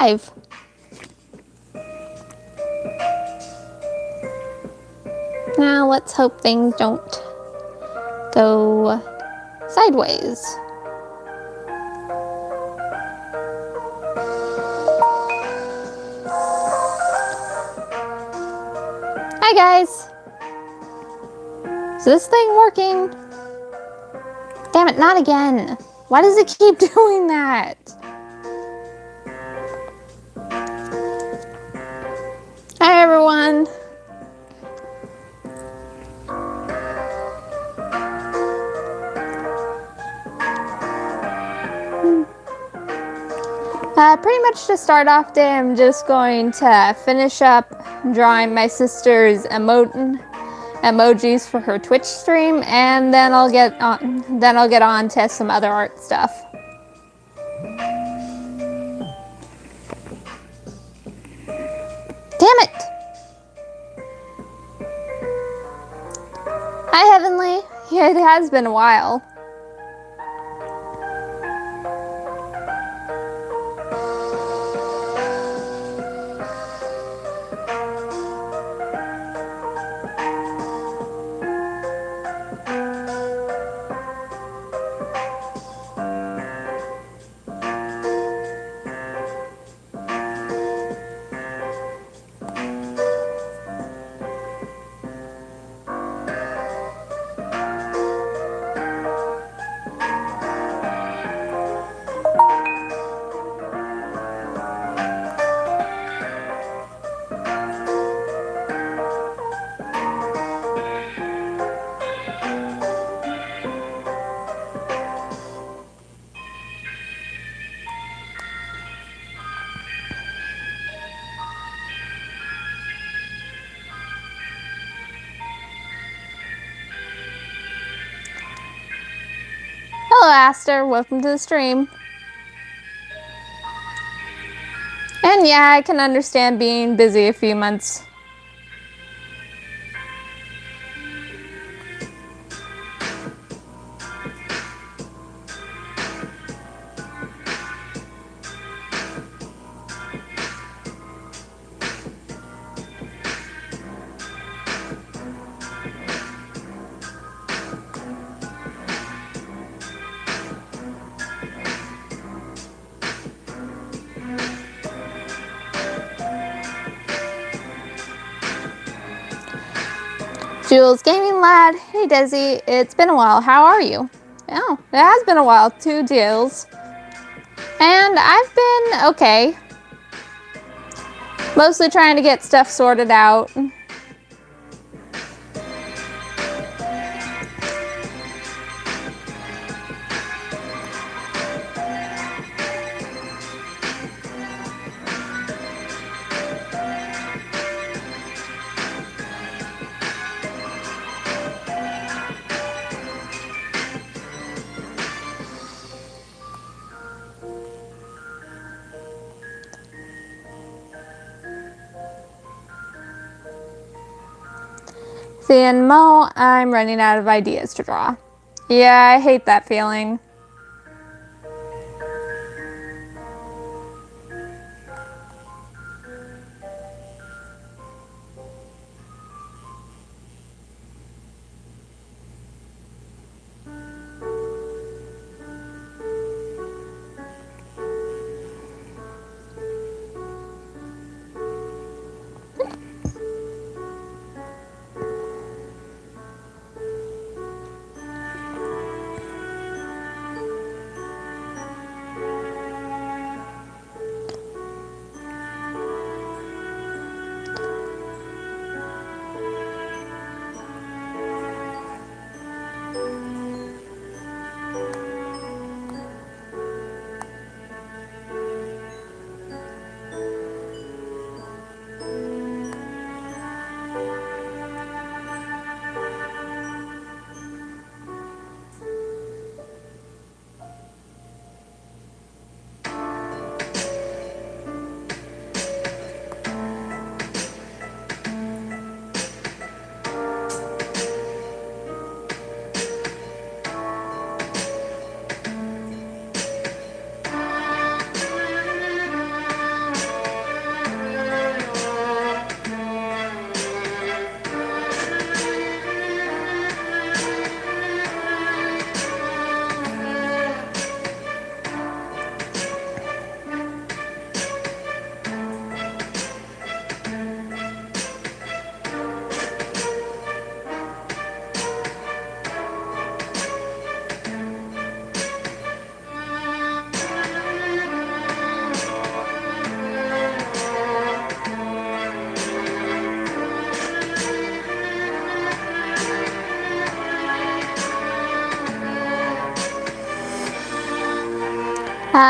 Five. Now let's hope things don't go sideways. Hi guys! Is this thing working? Damn it, not again. Why does it keep doing that? Hi everyone. Pretty much to start off day, I'm just going to finish up drawing my sister's emojis for her Twitch stream, and then I'll get on to some other art stuff. Damn it! Hi Heavenly. Yeah, it has been a while. Hello Aster, welcome to the stream. And yeah, I can understand being busy a few months. Jules Gaming Lad, hey Desi, it's been a while, how are you? Oh, it has been a while too, Jules. And I've been okay. Mostly trying to get stuff sorted out. Seeing Mo, I'm running out of ideas to draw. Yeah, I hate that feeling.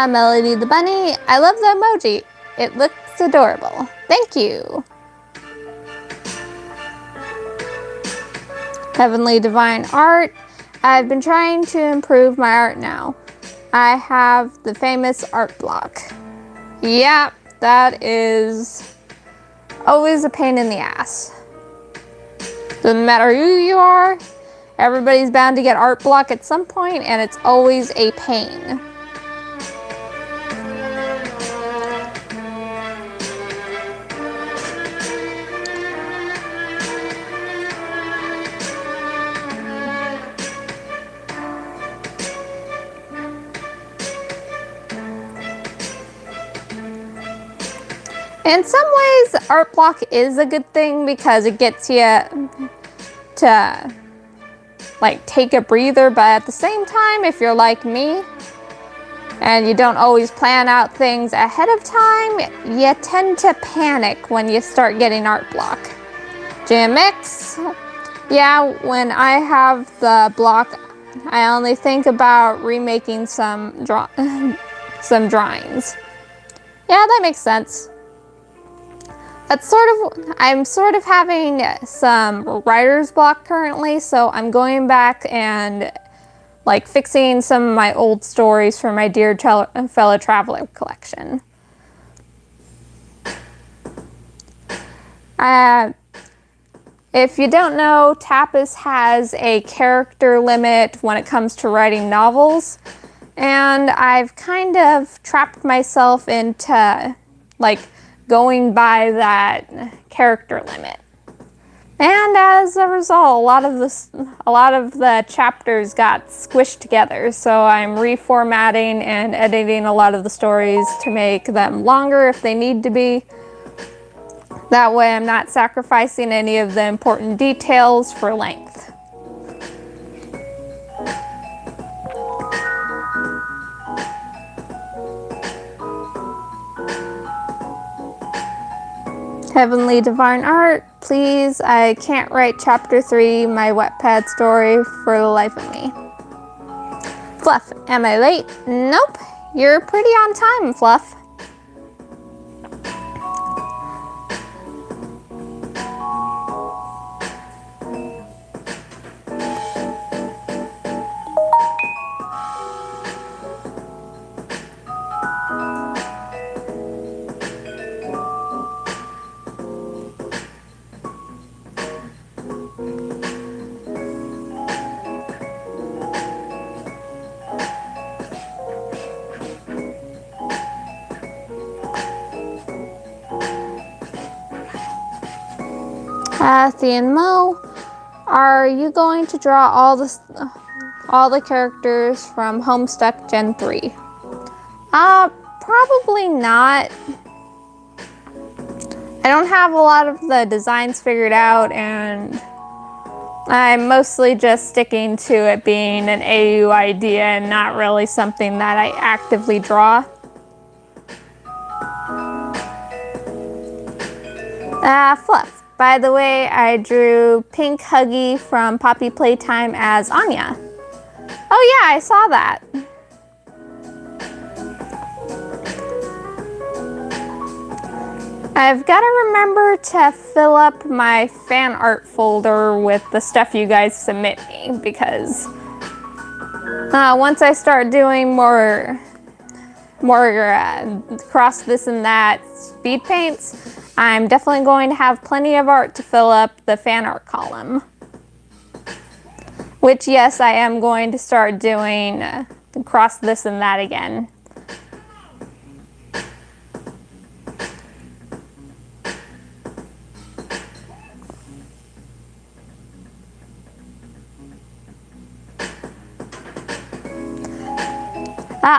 Melody the Bunny, I love the emoji. It looks adorable. Thank you. Heavenly Divine Art, I've been trying to improve my art now. I have the famous art block. Yeah, that is always a pain in the ass. Doesn't matter who you are, everybody's bound to get art block at some point, and it's always a pain. In some ways, art block is a good thing because it gets you to like take a breather, but at the same time, if you're like me and you don't always plan out things ahead of time, you tend to panic when you start getting art block. GMX, yeah, when I have the block, I only think about remaking some drawings. Yeah, that makes sense. That's I'm sort of having some writer's block currently, so I'm going back and like fixing some of my old stories for my Dear Fellow Traveler collection. If you don't know, Tapas has a character limit when it comes to writing novels, and I've kind of trapped myself into like going by that character limit. And as a result, a lot of the chapters got squished together, so I'm reformatting and editing a lot of the stories to make them longer if they need to be. That way I'm not sacrificing any of the important details for length. Heavenly Divine Art, please, I can't write chapter 3, my Wattpad story, for the life of me. Fluff, am I late? Nope, you're pretty on time, Fluff. And Mo, are you going to draw all the characters from Homestuck Gen 3? Probably not. I don't have a lot of the designs figured out, and I'm mostly just sticking to it being an AU idea and not really something that I actively draw. Fluff. By the way, I drew Pink Huggy from Poppy Playtime as Anya. Oh yeah, I saw that. I've got to remember to fill up my fan art folder with the stuff you guys submit me, because once I start doing more cross this and that speed paints, I'm definitely going to have plenty of art to fill up the fan art column. Which, yes, I am going to start doing cross this and that again.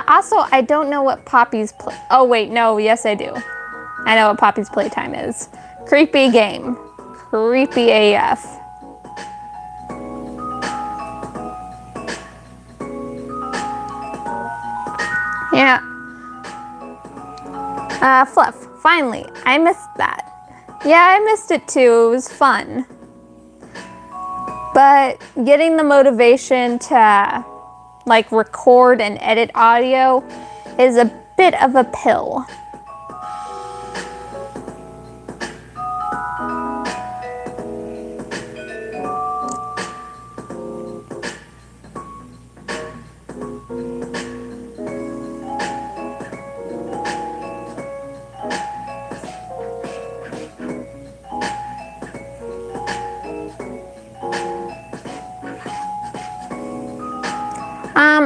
Also, I don't know what Poppy's oh wait, no, yes I do. I know what Poppy's Playtime is. Creepy game. Creepy AF. Yeah. Fluff, finally, I missed that. Yeah, I missed it too, it was fun. But getting the motivation to like record and edit audio is a bit of a pill.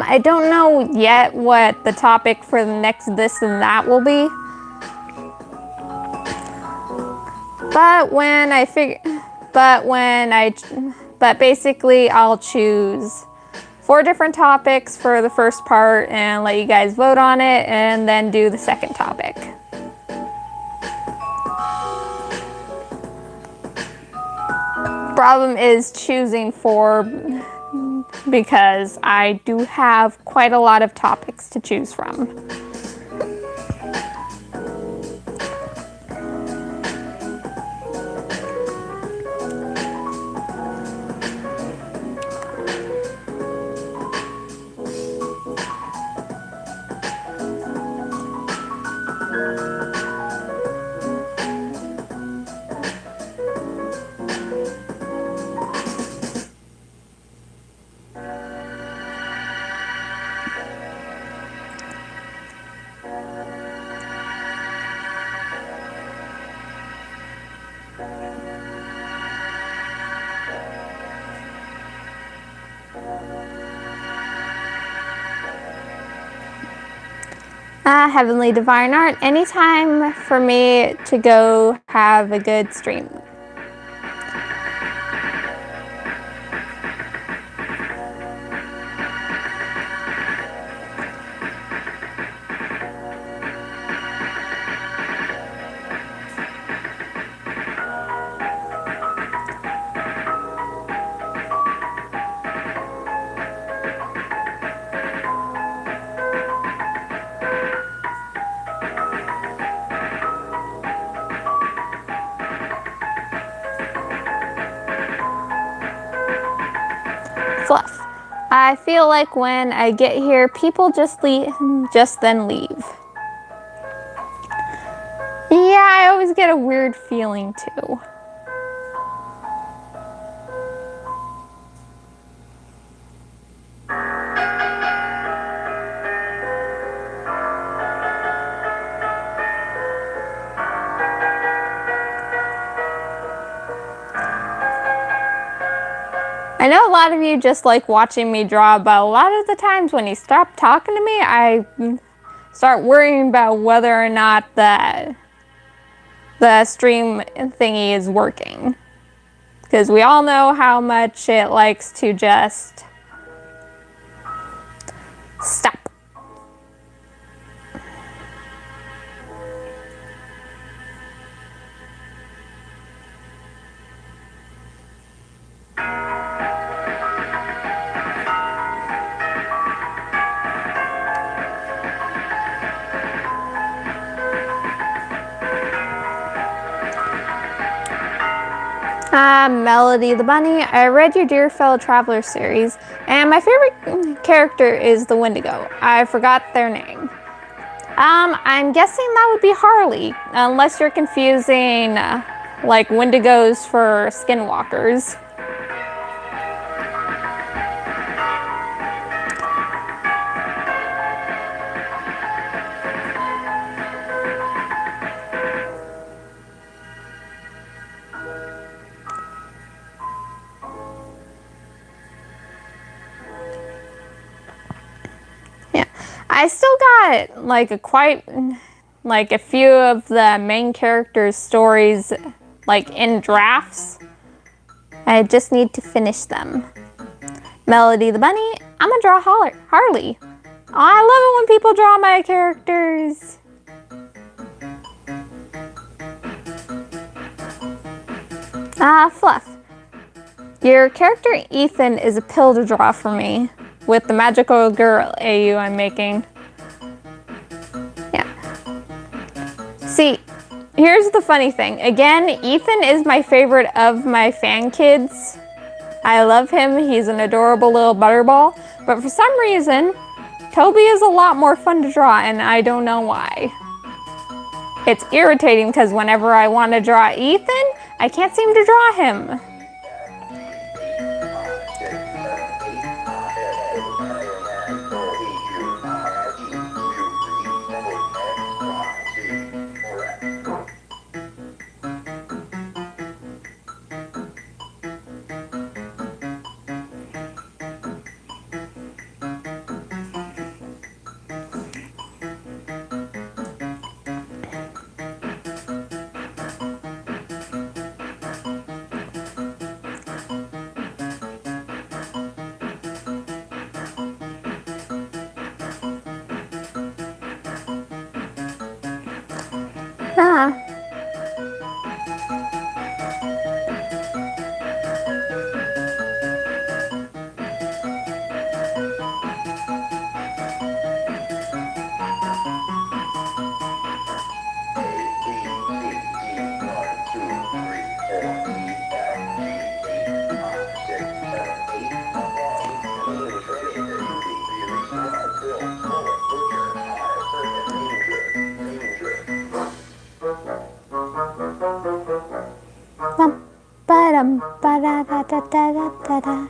I don't know yet what the topic for the next this and that will be. But basically I'll choose 4 different topics for the first part and let you guys vote on it, and then do the second topic. Problem is choosing 4 because I do have quite a lot of topics to choose from. Heavenly Divine Art, anytime for me to go have a good stream. Fluff. I feel like when I get here, people just then leave. Yeah, I always get a weird feeling too. I know a lot of you just like watching me draw, but a lot of the times when you stop talking to me, I start worrying about whether or not the stream thingy is working. Because we all know how much it likes to just stop. Melody the Bunny, I read your Dear Fellow Traveler series, and my favorite character is the Wendigo. I forgot their name. I'm guessing that would be Harley, unless you're confusing like Wendigos for skinwalkers. I still got like a few of the main characters' stories like in drafts. I just need to finish them. Melody the Bunny, I'm gonna draw Harley. Oh, I love it when people draw my characters. Fluff. Your character Ethan is a pill to draw for me with the magical girl AU I'm making. Yeah. See, here's the funny thing. Again, Ethan is my favorite of my fan kids. I love him. He's an adorable little butterball. But for some reason, Toby is a lot more fun to draw, and I don't know why. It's irritating because whenever I want to draw Ethan, I can't seem to draw him. Ah. Ba-dum, ba-da-da-da-da-da-da.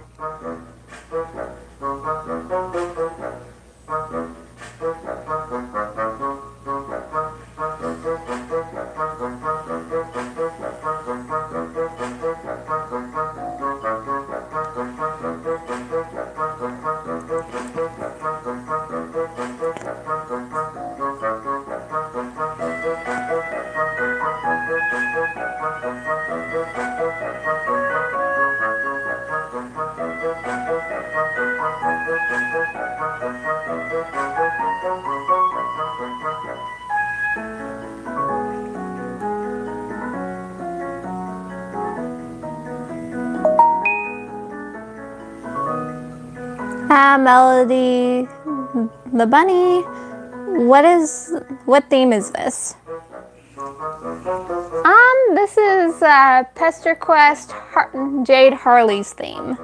Melody, the bunny. What theme is this? This is Pester Quest Jade Harley's theme.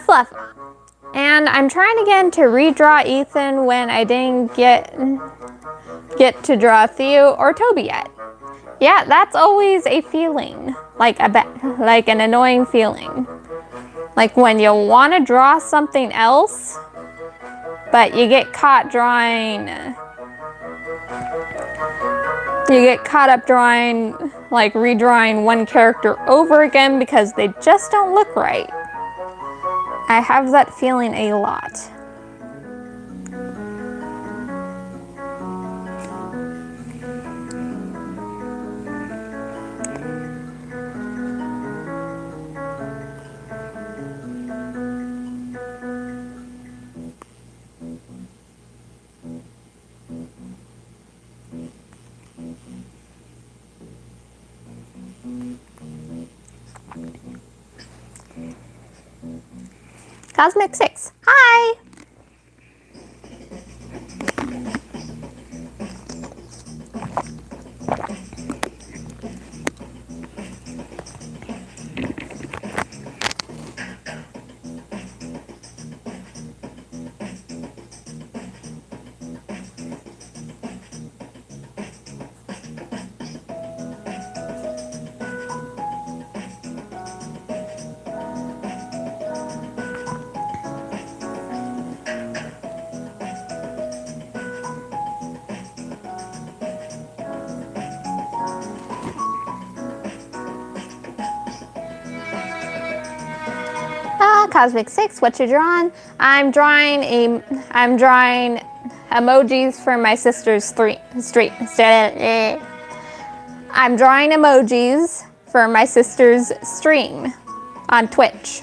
Fluff. And I'm trying again to redraw Ethan when I didn't get to draw Theo or Toby yet. Yeah, that's always a feeling, like an annoying feeling. Like when you want to draw something else, but you get caught up drawing, like redrawing one character over again because they just don't look right. I have that feeling a lot. Cosmic 6. Hi! Cosmic 6, what you drawing? I'm drawing emojis for my sister's stream. I'm drawing emojis for my sister's stream on Twitch.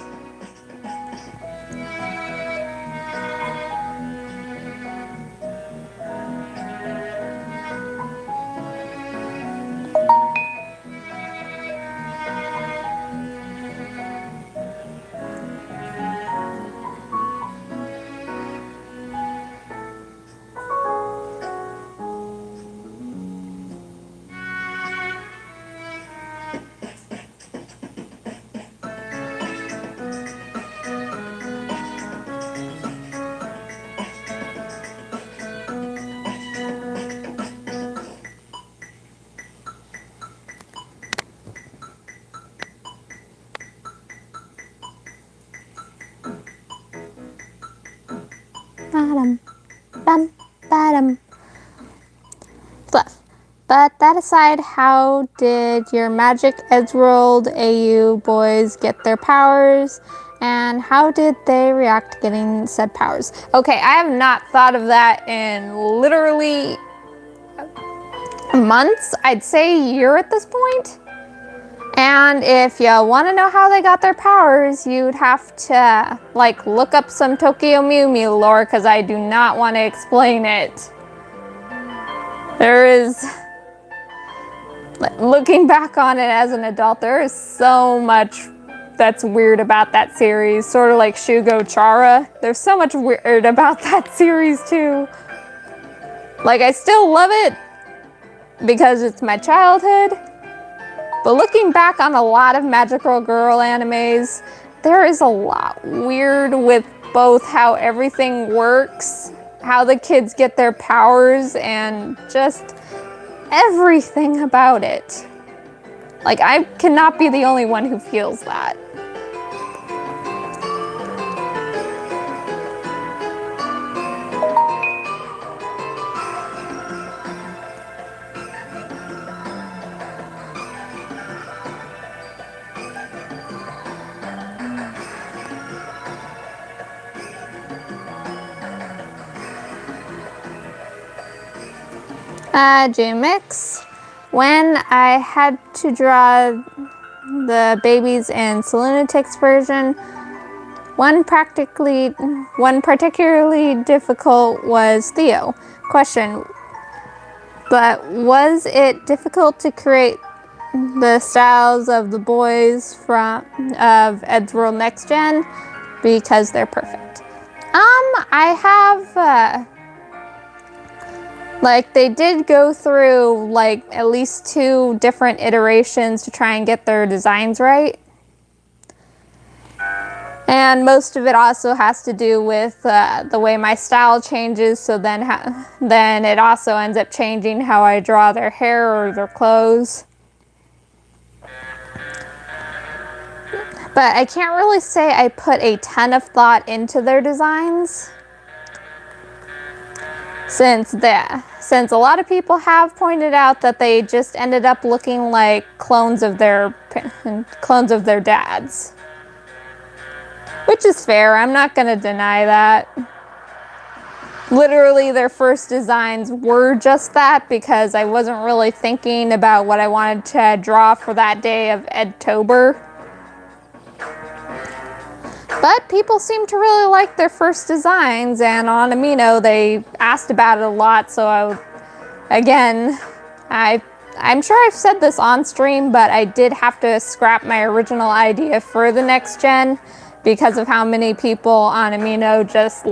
Fluff. But that aside, how did your Magic Edgeworld AU boys get their powers? And how did they react to getting said powers? Okay, I have not thought of that in literally months. I'd say a year at this point. And if you want to know how they got their powers, you'd have to like look up some Tokyo Mew Mew lore, because I do not want to explain it. There is, looking back on it as an adult, there is so much that's weird about that series. Sort of like Shugo Chara. There's so much weird about that series too. Like, I still love it because it's my childhood. But looking back on a lot of Magical Girl animes, there is a lot weird with both how everything works, how the kids get their powers, and just everything about it. Like, I cannot be the only one who feels that. JMix, when I had to draw the babies in Lunatics version, one particularly difficult was Theo. Question, but was it difficult to create the styles of the boys of Edgeworld Next Gen? Because they're perfect. I have, like, they did go through, like, at least 2 different iterations to try and get their designs right. And most of it also has to do with the way my style changes, so then it also ends up changing how I draw their hair or their clothes. But I can't really say I put a ton of thought into their designs, since a lot of people have pointed out that they just ended up looking like clones of their dads. Which is fair, I'm not gonna deny that. Literally, their first designs were just that, because I wasn't really thinking about what I wanted to draw for that day of Edtober. But people seem to really like their first designs, and on Amino they asked about it a lot, so I'm sure I've said this on stream, but I did have to scrap my original idea for the next gen because of how many people on Amino just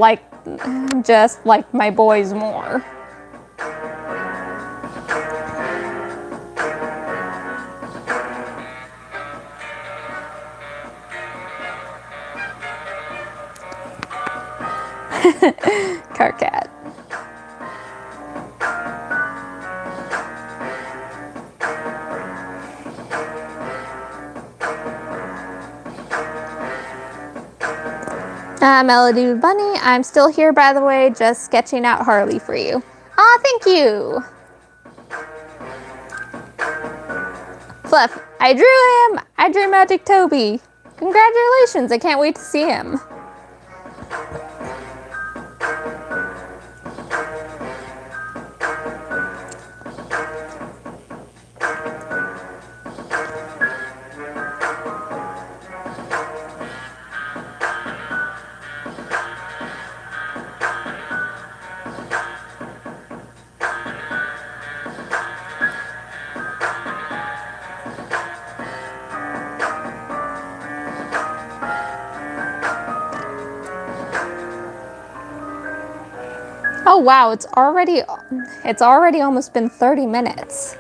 like my boys more. Carcat. Melody Bunny, I'm still here, by the way, just sketching out Harley for you. Aw, thank you! Fluff, I drew him! I drew Magic Toby! Congratulations, I can't wait to see him. Oh wow, it's already almost been 30 minutes.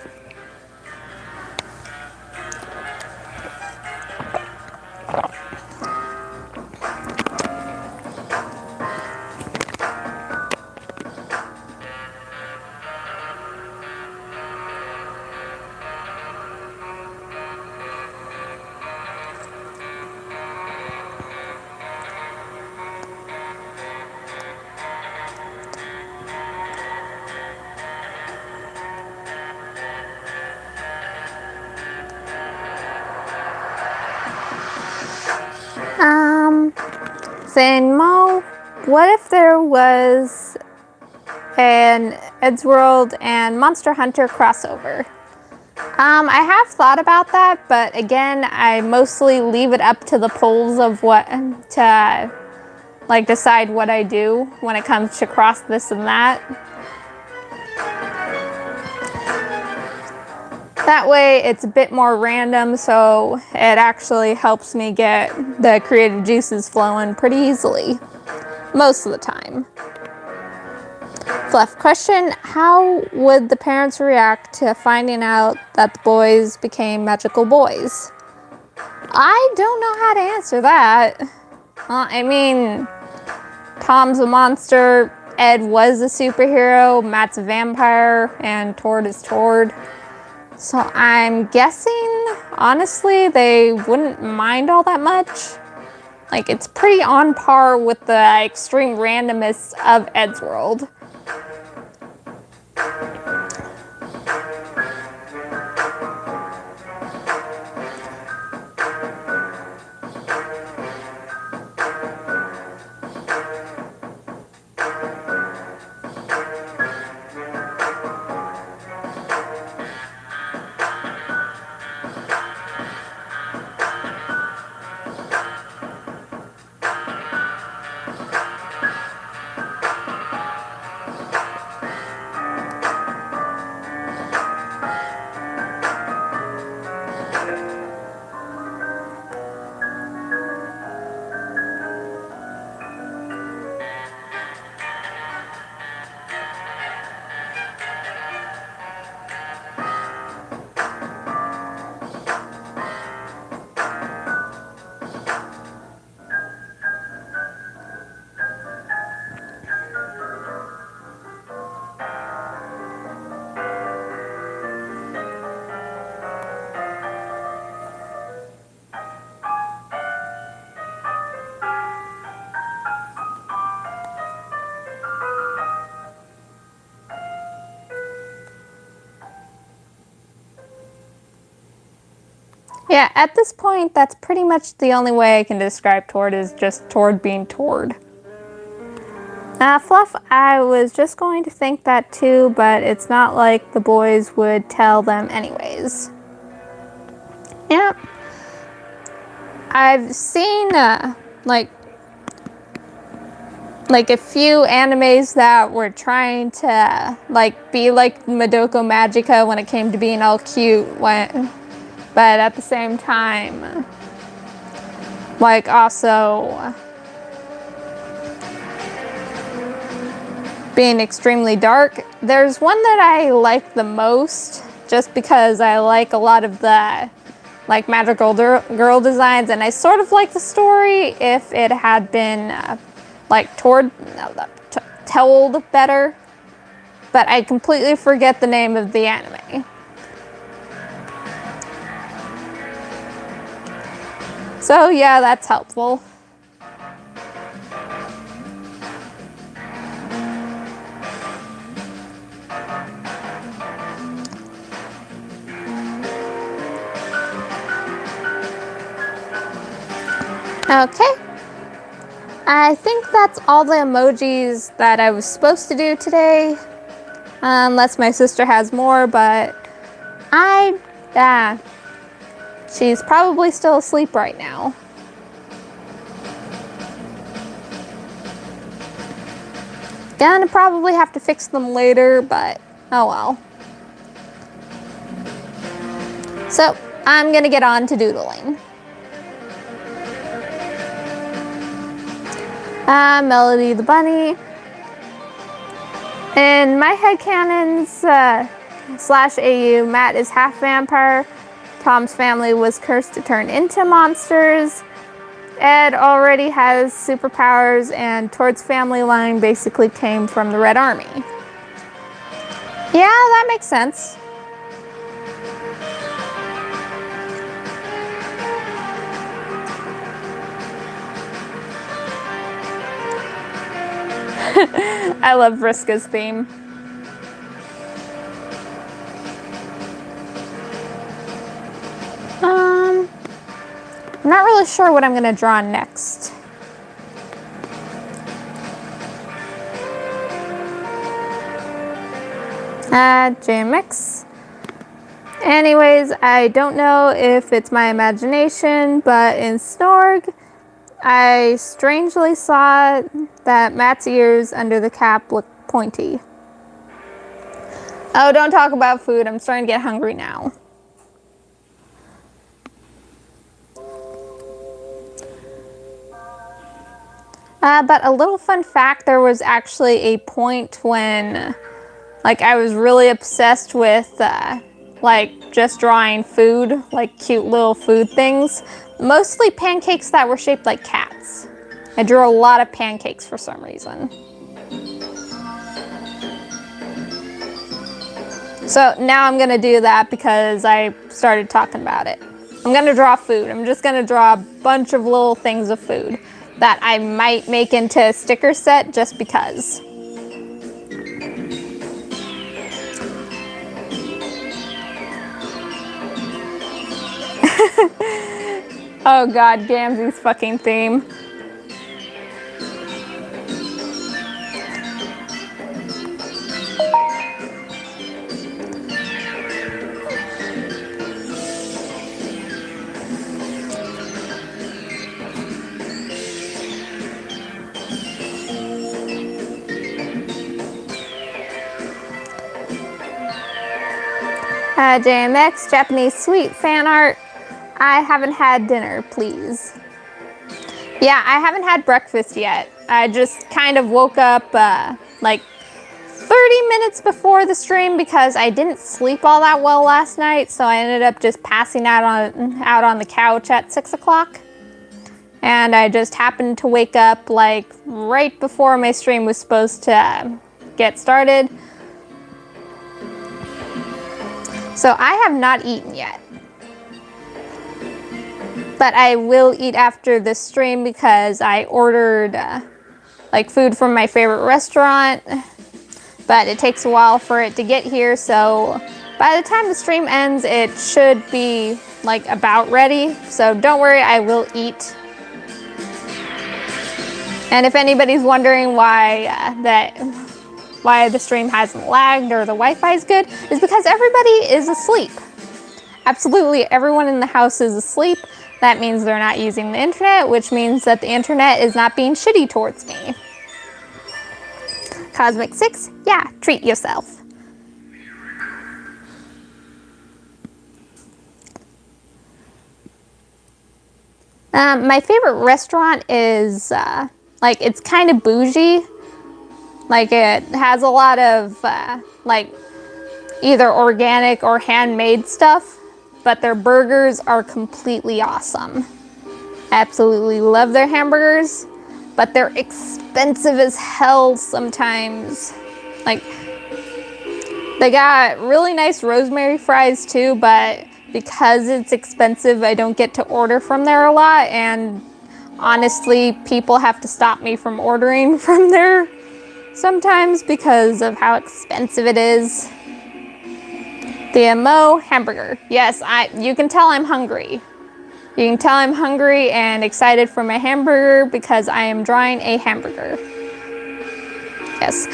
saying, Mo, what if there was an Eddsworld and Monster Hunter crossover? I have thought about that, but again, I mostly leave it up to the polls of what to like decide what I do when it comes to cross this and that. That way it's a bit more random, so it actually helps me get the creative juices flowing pretty easily, most of the time. Fluff question, how would the parents react to finding out that the boys became magical boys? I don't know how to answer that. I mean, Tom's a monster, Ed was a superhero, Matt's a vampire, and Tord is Tord. So I'm guessing, honestly, they wouldn't mind all that much. Like, it's pretty on par with the extreme randomness of Eddsworld. Yeah, at this point, that's pretty much the only way I can describe Tord, is just Tord being Tord. Fluff, I was just going to think that too, but it's not like the boys would tell them anyways. Yeah. I've seen, like a few animes that were trying to, like, be like Madoka Magica when it came to being all cute, but at the same time, like, also being extremely dark. There's one that I like the most, just because I like a lot of the, like, magical girl designs, and I sort of like the story if it had been, like, told better, but I completely forget the name of the anime. So yeah, that's helpful. Okay. I think that's all the emojis that I was supposed to do today. Unless my sister has more, but she's probably still asleep right now. Gonna probably have to fix them later, but oh well. So I'm gonna get on to doodling. Melody the bunny. In my headcanons, /AU, Matt is half vampire. Tom's family was cursed to turn into monsters. Ed already has superpowers, and Tord's family line basically came from the Red Army. Yeah, that makes sense. I love Vriska's theme. I'm not really sure what I'm going to draw next. JMX. Anyways, I don't know if it's my imagination, but in Snorg, I strangely saw that Matt's ears under the cap look pointy. Oh, don't talk about food. I'm starting to get hungry now. But a little fun fact, there was actually a point when, like, I was really obsessed with, like, just drawing food, like cute little food things. Mostly pancakes that were shaped like cats. I drew a lot of pancakes for some reason. So now I'm gonna do that because I started talking about it. I'm gonna draw food. I'm just gonna draw a bunch of little things of food that I might make into a sticker set just because. Oh god, Gamzee's fucking theme. JMX, Japanese sweet fan art. I haven't had dinner, please. Yeah, I haven't had breakfast yet. I just kind of woke up like 30 minutes before the stream because I didn't sleep all that well last night, so I ended up just passing out on the couch at 6 o'clock. And I just happened to wake up like right before my stream was supposed to get started. So I have not eaten yet. But I will eat after this stream because I ordered like food from my favorite restaurant. But it takes a while for it to get here, so by the time the stream ends, it should be like about ready. So don't worry, I will eat. And if anybody's wondering why the stream hasn't lagged or the Wi-Fi is good, is because everybody is asleep. Absolutely everyone in the house is asleep. That means they're not using the internet, which means that the internet is not being shitty towards me. Cosmic 6, yeah, treat yourself. My favorite restaurant is, like, it's kind of bougie. Like, it has a lot of, like, either organic or handmade stuff, but their burgers are completely awesome. Absolutely love their hamburgers, but they're expensive as hell sometimes. Like, they got really nice rosemary fries too, but because it's expensive, I don't get to order from there a lot, and honestly, people have to stop me from ordering from there sometimes because of how expensive it is. The Mo hamburger. Yes, you can tell I'm hungry. You can tell I'm hungry and excited for my hamburger because I am drawing a hamburger. Yes.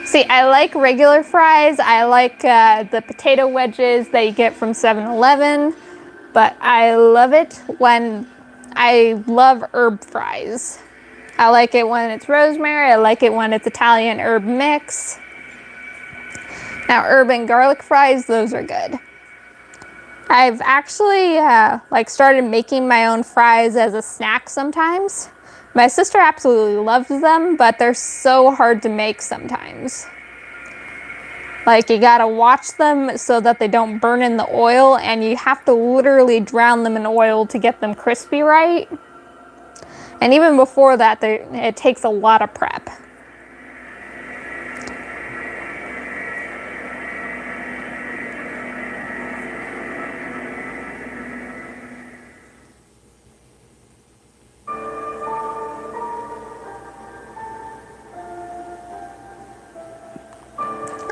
See, I like regular fries. I like the potato wedges that you get from 7-Eleven, but I love it when I love herb fries. I like it when it's rosemary. I like it when it's Italian herb mix. Now, herb and garlic fries, those are good. I've actually like started making my own fries as a snack sometimes. My sister absolutely loves them, but they're so hard to make sometimes. Like, you gotta watch them so that they don't burn in the oil, and you have to literally drown them in oil to get them crispy right. And even before that, it takes a lot of prep.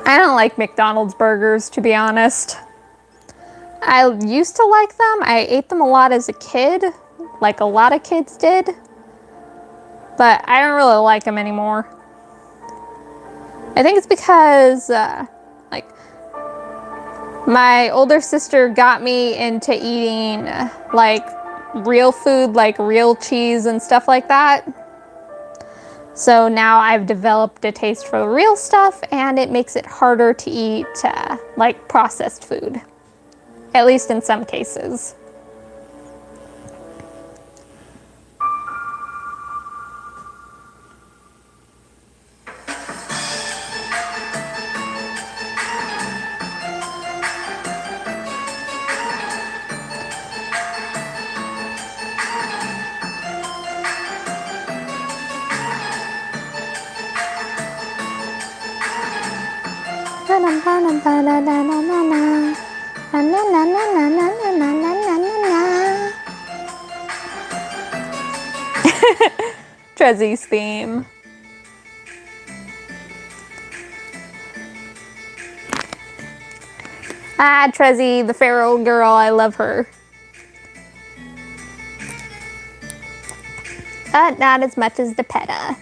I don't like McDonald's burgers, to be honest. I used to like them. I ate them a lot as a kid, like a lot of kids did. But I don't really like them anymore. I think it's because My older sister got me into eating like real food, like real cheese and stuff like that. So now I've developed a taste for the real stuff, and it makes it harder to eat like processed food, at least in some cases. Trezzy's theme. Ah, Trezzy, the feral girl, I love her. Not as much as the PETA.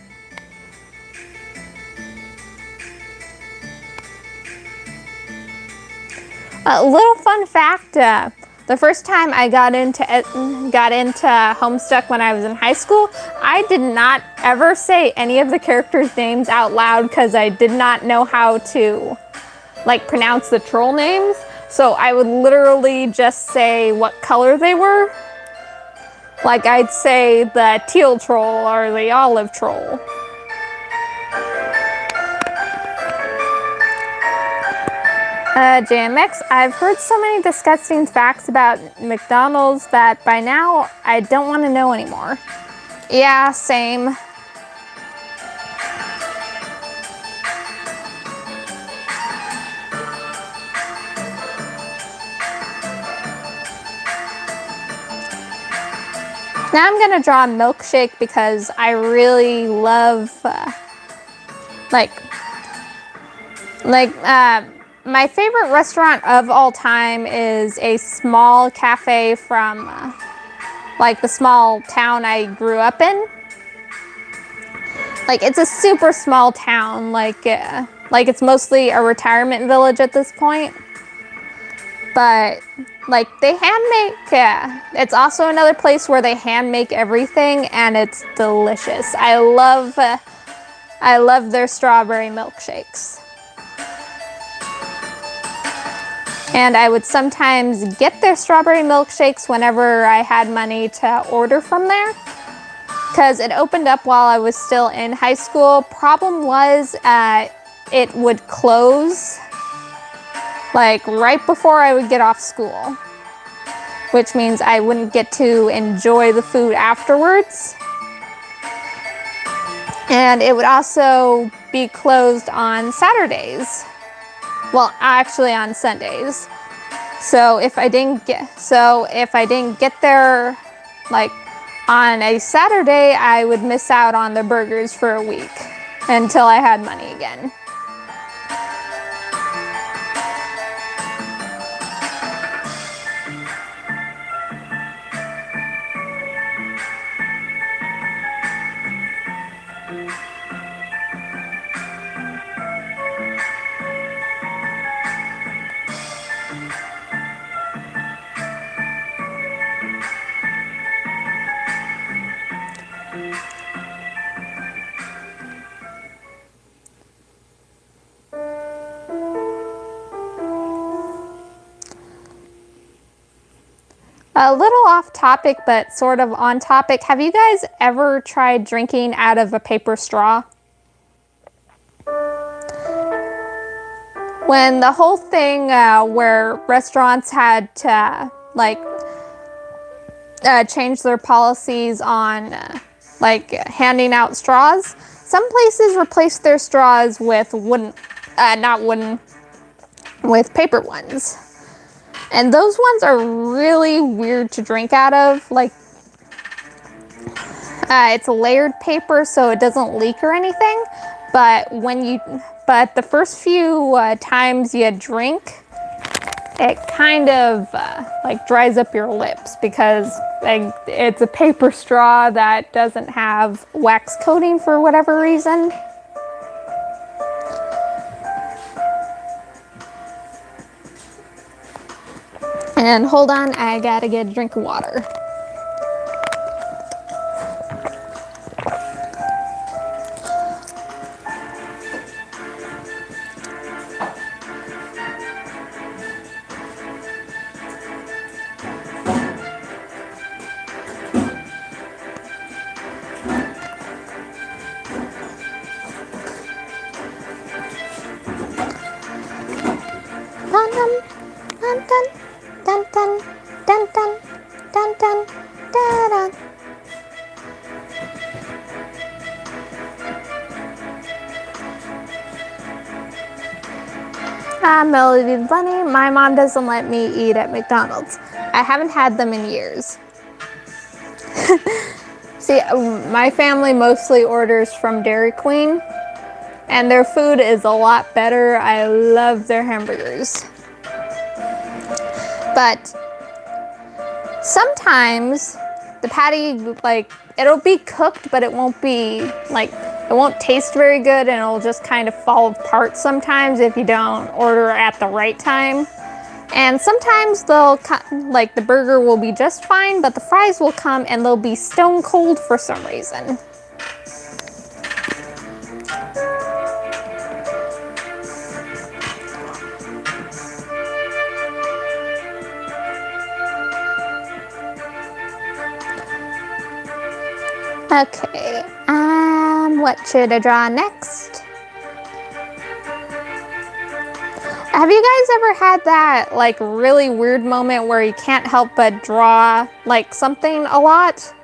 A little fun fact, the first time I got into Homestuck when I was in high school, I did not ever say any of the characters' names out loud because I did not know how to like pronounce the troll names. So I would literally just say what color they were. Like I'd say the teal troll or the olive troll. JMX, I've heard so many disgusting facts about McDonald's that by now I don't want to know anymore. Yeah, same. Now I'm gonna draw a milkshake because I really love my favorite restaurant of all time is a small cafe from like the small town I grew up in. Like it's a super small town, like it's mostly a retirement village at this point. But like they hand make, it's also another place where they hand make everything and it's delicious. I love their strawberry milkshakes. And I would sometimes get their strawberry milkshakes whenever I had money to order from there. Because it opened up while I was still in high school. Problem was, it would close like right before I would get off school. Which means I wouldn't get to enjoy the food afterwards. And it would also be closed on Saturdays. Well, actually on Sundays. So if I didn't get there like on a Saturday, I would miss out on the burgers for a week until I had money again. A little off topic, but sort of on topic. Have you guys ever tried drinking out of a paper straw? When the whole thing where restaurants had to like change their policies on like handing out straws, some places replaced their straws with with paper ones. And those ones are really weird to drink out of. Like, it's a layered paper, so it doesn't leak or anything. But the first few times you drink, it kind of like dries up your lips because like, it's a paper straw that doesn't have wax coating for whatever reason. And hold on, I gotta get a drink of water. Dun dun dun dun dun dun dun dun dun dun dun. Melody the Bunny, my mom doesn't let me eat at McDonald's. I haven't had them in years. See, my family mostly orders from Dairy Queen, and their food is a lot better. I love their hamburgers. But sometimes the patty, like, it'll be cooked, but it won't be, like, it won't taste very good, and it'll just kind of fall apart sometimes if you don't order at the right time. And sometimes they'll, like, the burger will be just fine, but the fries will come and they'll be stone cold for some reason. Okay, what should I draw next? Have you guys ever had that, like, really weird moment where you can't help but draw, like, something a lot?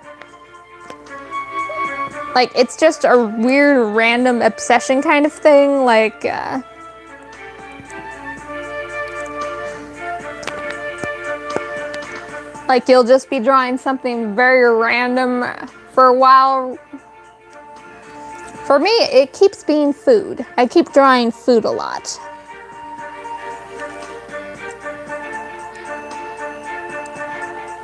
Like, it's just a weird, random obsession kind of thing, like, you'll just be drawing something very random for a while. For me, it keeps being food. I keep drawing food a lot.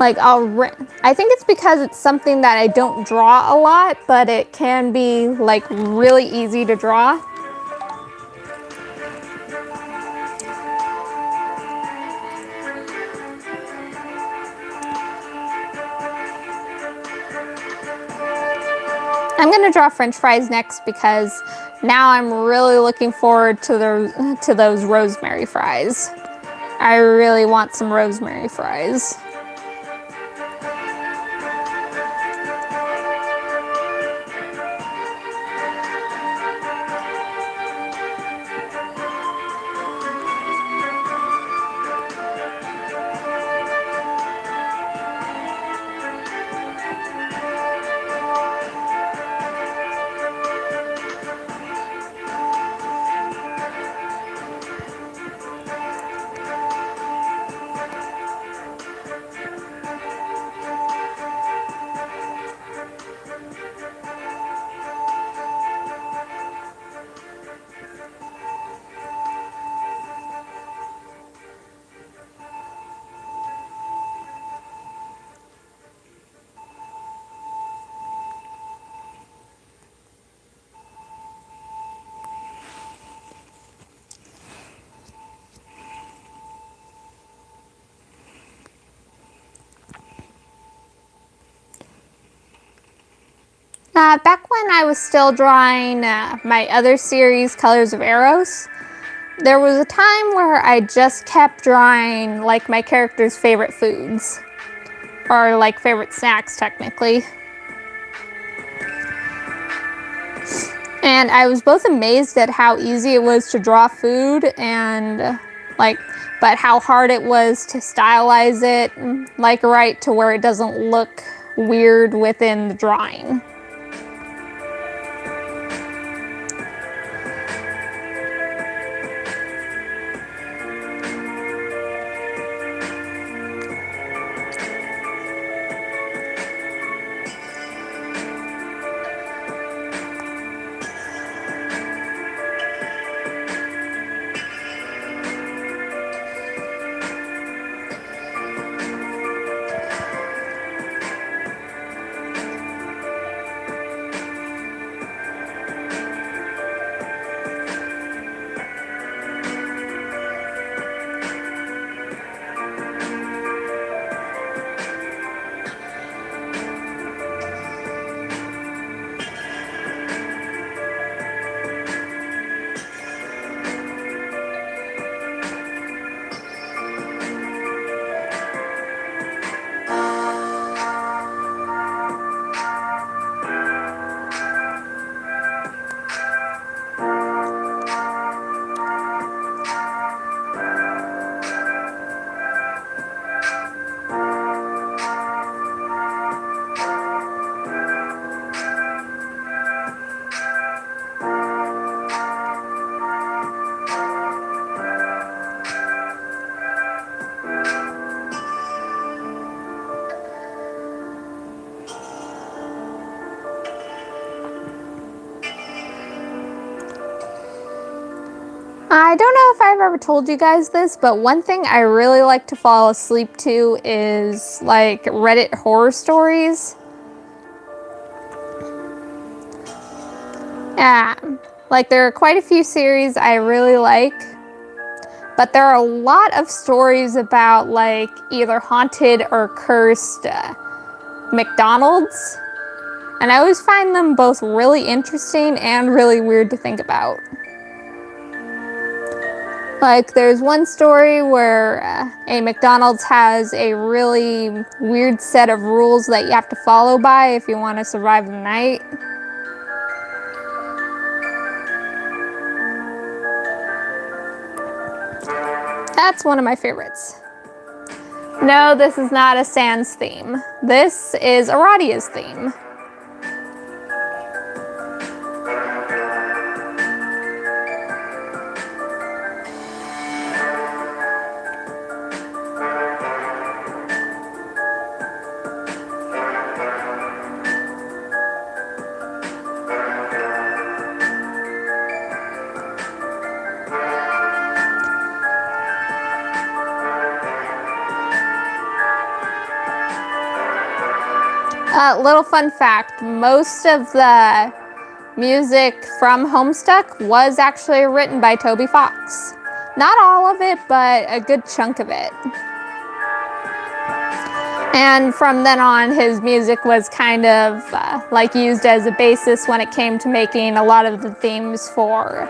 Like, I think it's because it's something that I don't draw a lot, but it can be, like, really easy to draw. I'm gonna draw French fries next because now I'm really looking forward to those rosemary fries. I really want some rosemary fries. Back when I was still drawing my other series, Colors of Eros, there was a time where I just kept drawing, like, my character's favorite foods. Or, like, favorite snacks, technically. And I was both amazed at how easy it was to draw food and, like, but how hard it was to stylize it, like, right to where it doesn't look weird within the drawing. I don't know if I've ever told you guys this, but one thing I really like to fall asleep to is like Reddit horror stories. Yeah, like there are quite a few series I really like, but there are a lot of stories about like either haunted or cursed McDonald's, and I always find them both really interesting and really weird to think about. Like there's one story where a McDonald's has a really weird set of rules that you have to follow by if you want to survive the night. That's one of my favorites. No, this is not a Sans theme. This is Aradia's theme. Little fun fact, most of the music from Homestuck was actually written by Toby Fox. Not all of it, but a good chunk of it. And from then on, his music was kind of like used as a basis when it came to making a lot of the themes for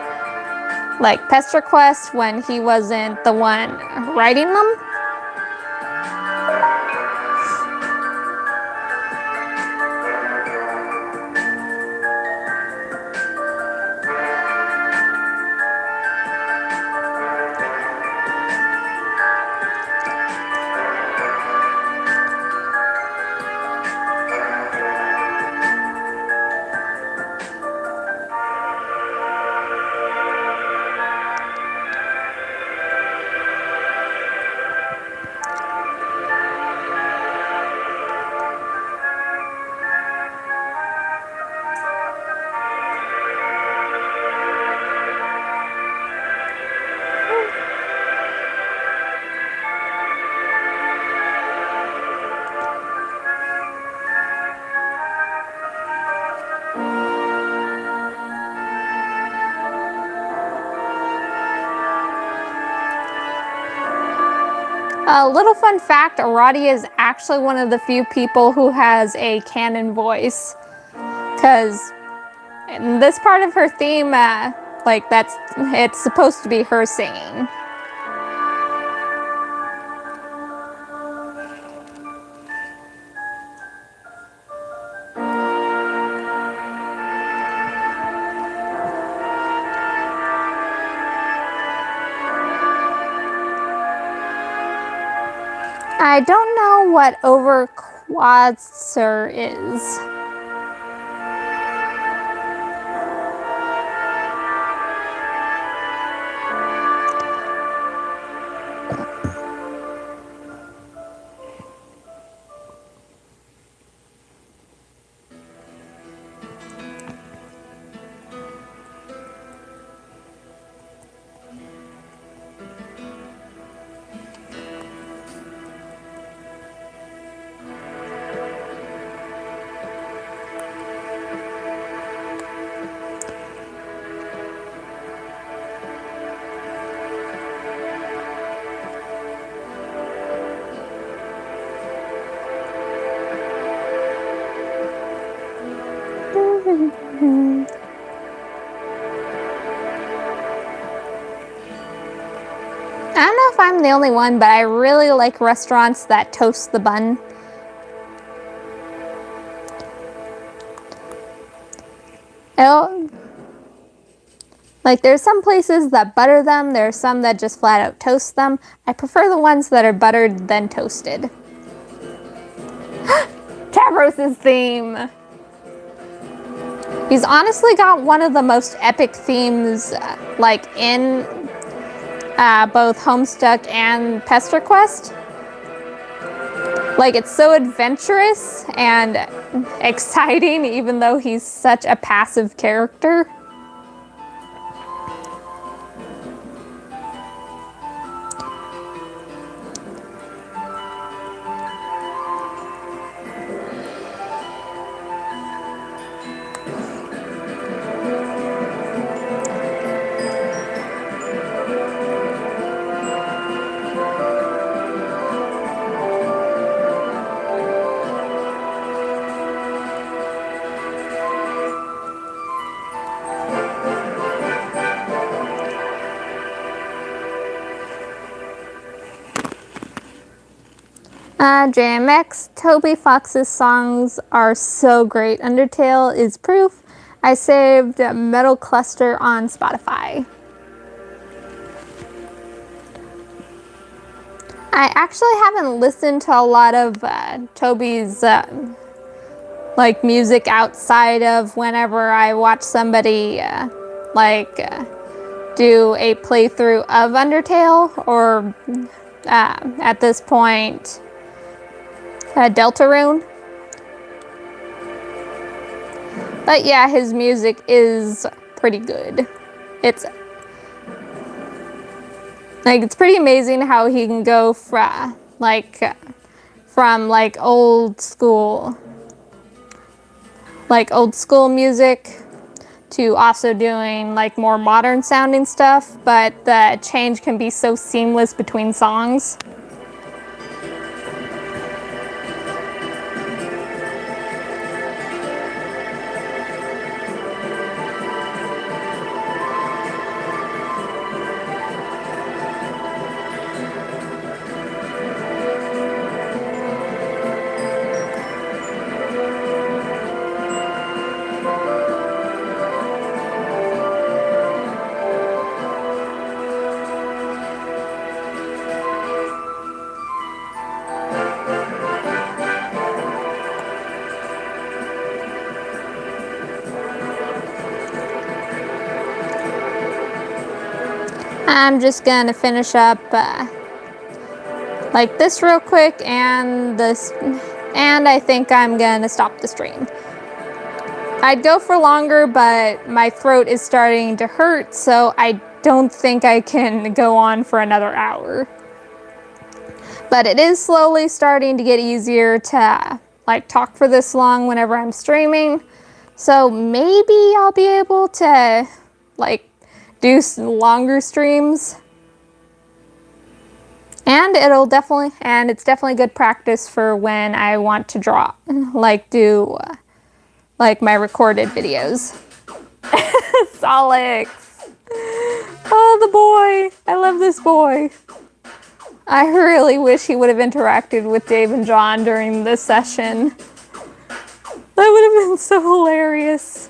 like Pester Quest when he wasn't the one writing them. A little fun fact, Aradia is actually one of the few people who has a canon voice. Because in this part of her theme, it's supposed to be her singing. I don't know what overquadser is. I don't know if I'm the only one, but I really like restaurants that toast the bun. Like there's some places that butter them, there's some that just flat out toast them. I prefer the ones that are buttered then toasted. Tavros's theme! He's honestly got one of the most epic themes like in both Homestuck and Pester Quest. Like it's so adventurous and exciting even though he's such a passive character. JMX, Toby Fox's songs are so great. Undertale is proof. I saved Metal Cluster on Spotify. I actually haven't listened to a lot of Toby's like music outside of whenever I watch somebody do a playthrough of Undertale, or at this point Deltarune. But yeah, his music is pretty good. It's pretty amazing how he can go from old school music to also doing like more modern sounding stuff, but the change can be so seamless between songs. I'm just gonna finish up like this real quick, and I think I'm gonna stop the stream. I'd go for longer, but my throat is starting to hurt, so I don't think I can go on for another hour. But it is slowly starting to get easier to like talk for this long whenever I'm streaming, so maybe I'll be able to like do some longer streams, and it's definitely good practice for when I want to draw, do my recorded videos. Solix, oh, the boy, I love this boy. I really wish he would have interacted with Dave and John during this session. That would have been so hilarious.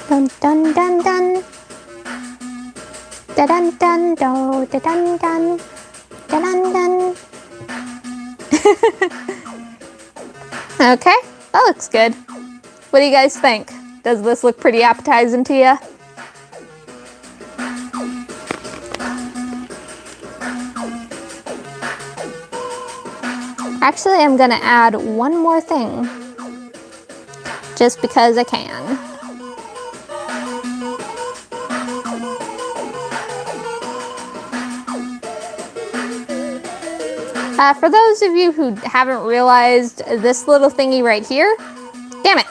Dun dun dun dun. Da dun dun do, da dun dun. Da dun dun. Okay, that looks good. What do you guys think? Does this look pretty appetizing to you? Actually, I'm gonna add one more thing, just because I can. For those of you who haven't realized, this little thingy right here, damn it,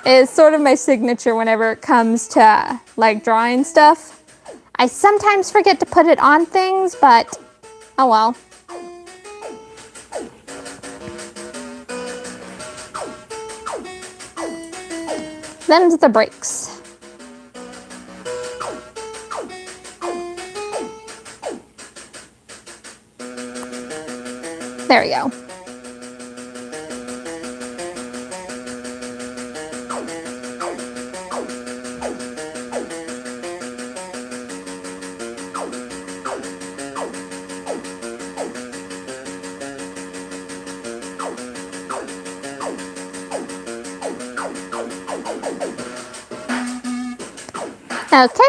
is sort of my signature whenever it comes to like drawing stuff. I sometimes forget to put it on things, but oh well. Them's the breaks. There we go. Okay,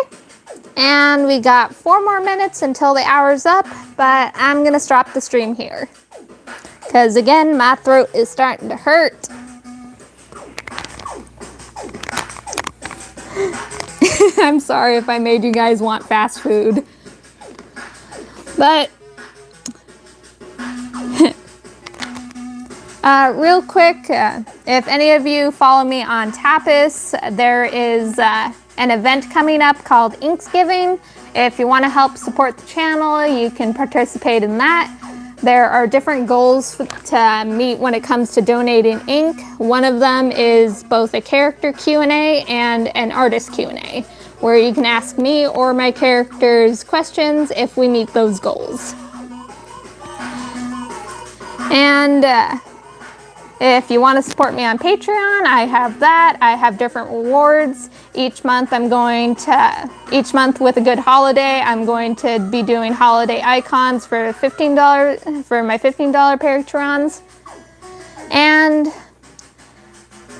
and we got 4 more minutes until the hour's up, but I'm gonna stop the stream here. Because again, my throat is starting to hurt. I'm sorry if I made you guys want fast food. But real quick, if any of you follow me on Tapas, there is an event coming up called Inksgiving. If you want to help support the channel, you can participate in that. There are different goals to meet when it comes to donating ink. One of them is both a character Q&A and an artist Q&A. where you can ask me or my characters questions if we meet those goals. And if you want to support me on Patreon, I have that. I have different rewards. Each month with a good holiday, I'm going to be doing holiday icons for $15 for my $15 Patrons. And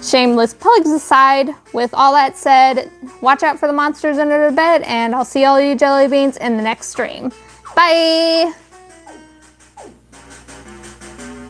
shameless plugs aside, with all that said, watch out for the monsters under the bed, and I'll see all you jelly beans in the next stream. Bye!